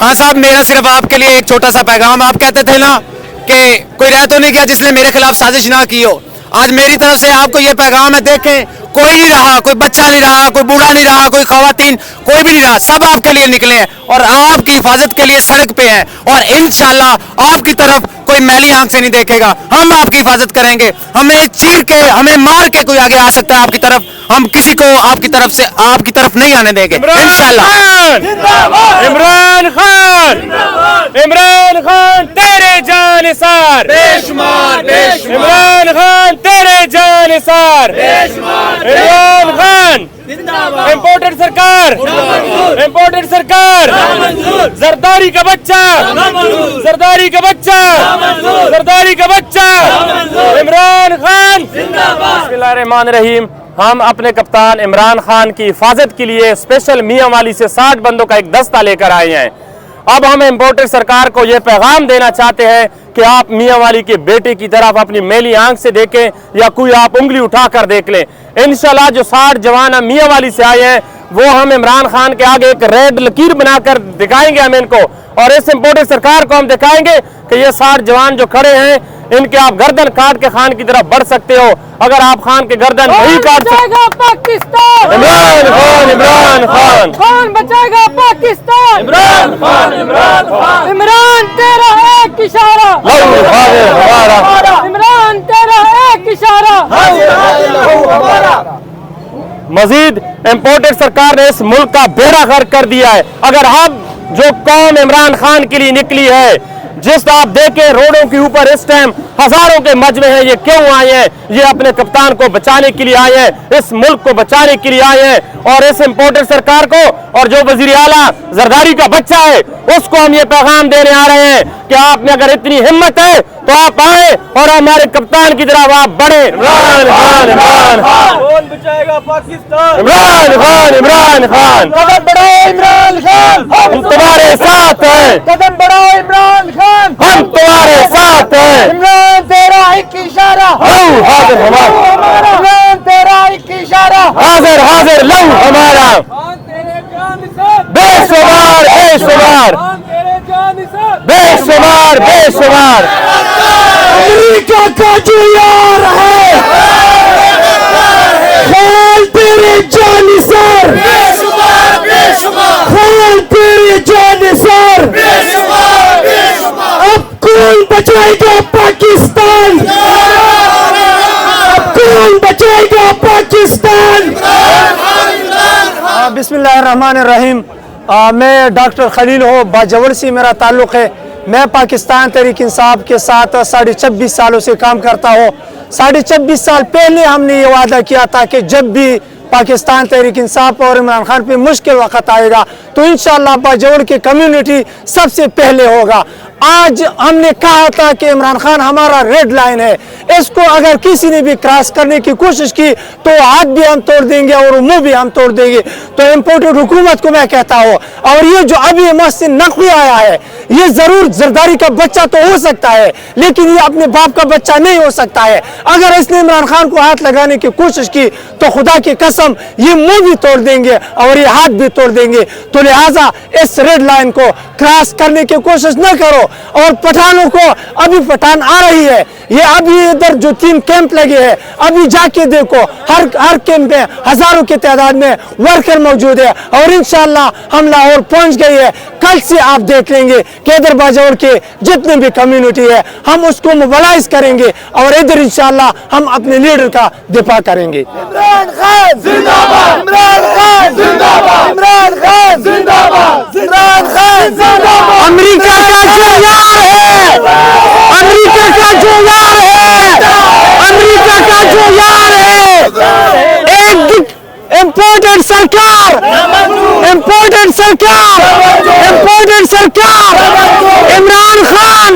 हाँ साहब, मेरा सिर्फ आपके लिए एक छोटा सा पैगाम। आप कहते थे ना कि कोई रह तो नहीं गया जिसने मेरे खिलाफ साजिश ना की हो। आज मेरी तरफ से आपको ये पैगाम है, देखें कोई नहीं रहा, कोई बच्चा नहीं रहा, कोई बूढ़ा नहीं रहा, कोई खवातीन, कोई भी नहीं रहा, सब आपके लिए निकले हैं और आपकी हिफाजत के लिए सड़क पे हैं। और इंशाल्लाह आपकी तरफ कोई मैली आंख से नहीं देखेगा। हम आपकी हिफाजत करेंगे। हमें चीर के, हमें मार के कोई आगे आ सकता है आपकी तरफ, हम किसी को आपकी तरफ नहीं आने देंगे इंशाल्लाह। इमरान खान, इमरान खान तेरे जानिसार, बेशुमार बेशुमार। इमरान खान तेरे जानिसार, बेशुमार। इमरान खान इम्पोर्टेड सरकार, इम्पोर्टेड सरकार, जरदारी का बच्चा, जरदारी का बच्चा, जरदारी का बच्चा, इमरान खान। बिस्मिल्लाहिर्रहमानिर्रहीम। हम अपने कप्तान इमरान खान की हिफाजत के लिए स्पेशल मियां वाली से 60 बंदों का एक दस्ता लेकर आए हैं। अब हम इम्पोर्टेड सरकार को यह पैगाम देना चाहते हैं कि आप मियां वाली के बेटे की तरफ अपनी मैली आंख से देखें या कोई आप उंगली उठाकर देख लें। इंशाल्लाह जो 60 जवान मियां वाली से आए हैं वो हम इमरान खान के आगे एक रेड लकीर बनाकर दिखाएंगे हम इनको, और इस इम्पोर्टेड सरकार को हम दिखाएंगे कि ये 60 जवान जो खड़े हैं इनके आप गर्दन काट के खान की तरफ बढ़ सकते हो। अगर आप खान के गर्दन नहीं काट सकते, पाकिस्तान इमरान खान, इमरान खान, कौन बचाएगा पाकिस्तान? इमरान खान, इमरान खान। इमरान तेरा एक इशारा, इमरान तेरा एक इशारा। मजीद इम्पोर्टेड सरकार ने इस मुल्क का बेड़ा गर्क कर दिया है। अगर हम जो कौम इमरान खान के लिए निकली है, जिस आप देखें रोडों के ऊपर इस टाइम हजारों के मजमे हैं, ये क्यों आए हैं? ये अपने कप्तान को बचाने के लिए आए हैं, इस मुल्क को बचाने के लिए आए हैं। और इस इम्पोर्टेड सरकार को और जो वजीर आला जरदारी का बच्चा है उसको हम ये पैगाम देने आ रहे हैं कि आप में अगर इतनी हिम्मत है तो आप आए और हमारे कप्तान की तरफ आप बढ़े। इमरान खान, इमरान खान, कौन बचाएगा पाकिस्तान? इमरान खान, इमरान खान। कदम बढ़ाओ इमरान खान, हम तुम्हारे साथ हैं, कदम बढ़ाओ इमरान खान, हम तुम्हारे साथ हैं। इमरान तेरा एक इशारा, हाजिर हमारा, इमरान तेरा एक इशारा, हाजिर हाजिर लहू हमारा, बेशुमार बेशुमार, बेशुमार बेशुमार। अमेरिका का जो यार है खोल तेरे जानिसार, खोल तेरे जानिसार। अब कौन बचाएगा पाकिस्तान? अब कौन बचाएगा पाकिस्तान? बिस्मिल्लाहिर्रहमानिर्रहीम। मैं डॉक्टर खलील हूँ, बाजवल से मेरा ताल्लुक़ है। मैं पाकिस्तान तहरीक इंसाफ के साथ 26.5 सालों से काम करता हूँ। 26.5 साल पहले हमने ये वादा किया था कि जब भी पाकिस्तान तहरीक इंसाफ और इमरान खान पे मुश्किल वक्त आएगा तो इंशाअल्लाह बाजवल की कम्युनिटी सबसे पहले होगा। आज हमने कहा था कि इमरान खान हमारा रेड लाइन है, इसको अगर किसी ने भी क्रॉस करने की कोशिश की तो हाथ भी हम तोड़ देंगे और मुंह भी हम तोड़ देंगे। तो इम्पोर्टेड हुकूमत को मैं कहता हूँ, और ये जो अभी मोहसिन नकवी आया है ये जरूर जरदारी का बच्चा तो हो सकता है लेकिन ये अपने बाप का बच्चा नहीं हो सकता है। अगर इसने इमरान खान को हाथ लगाने की कोशिश की तो खुदा की कसम ये मुंह भी तोड़ देंगे और ये हाथ भी तोड़ देंगे। तो लिहाजा इस रेड लाइन को क्रॉस करने की कोशिश न करो। और पठानों को, अभी पठान आ रही है, ये अभी इधर जो 3 कैंप लगे हैं अभी जाके देखो, हर कैंप में हजारों की तादाद में वर्कर मौजूद है और इंशाअल्लाह हम लाहौर पहुंच गए हैं। कल से आप देख लेंगे कि इधर बाजौर के जितने भी कम्युनिटी है हम उसको मोबिलाइज करेंगे और इधर इंशाअल्लाह हम अपने लीडर का दिफा करेंगे। इमरान खान जिंदाबाद, इमरान खान जिंदाबाद, इमरान खान जिंदाबाद, इमरान खान जिंदाबाद। अमेरिका का जो यार है, अमेरिका का जो यार है, अमेरिका का जो यार है, एक इम्पोर्टेड सरकार, इम्पोर्टेड सरकार, इम्पोर्टेड सरकार, इमरान खान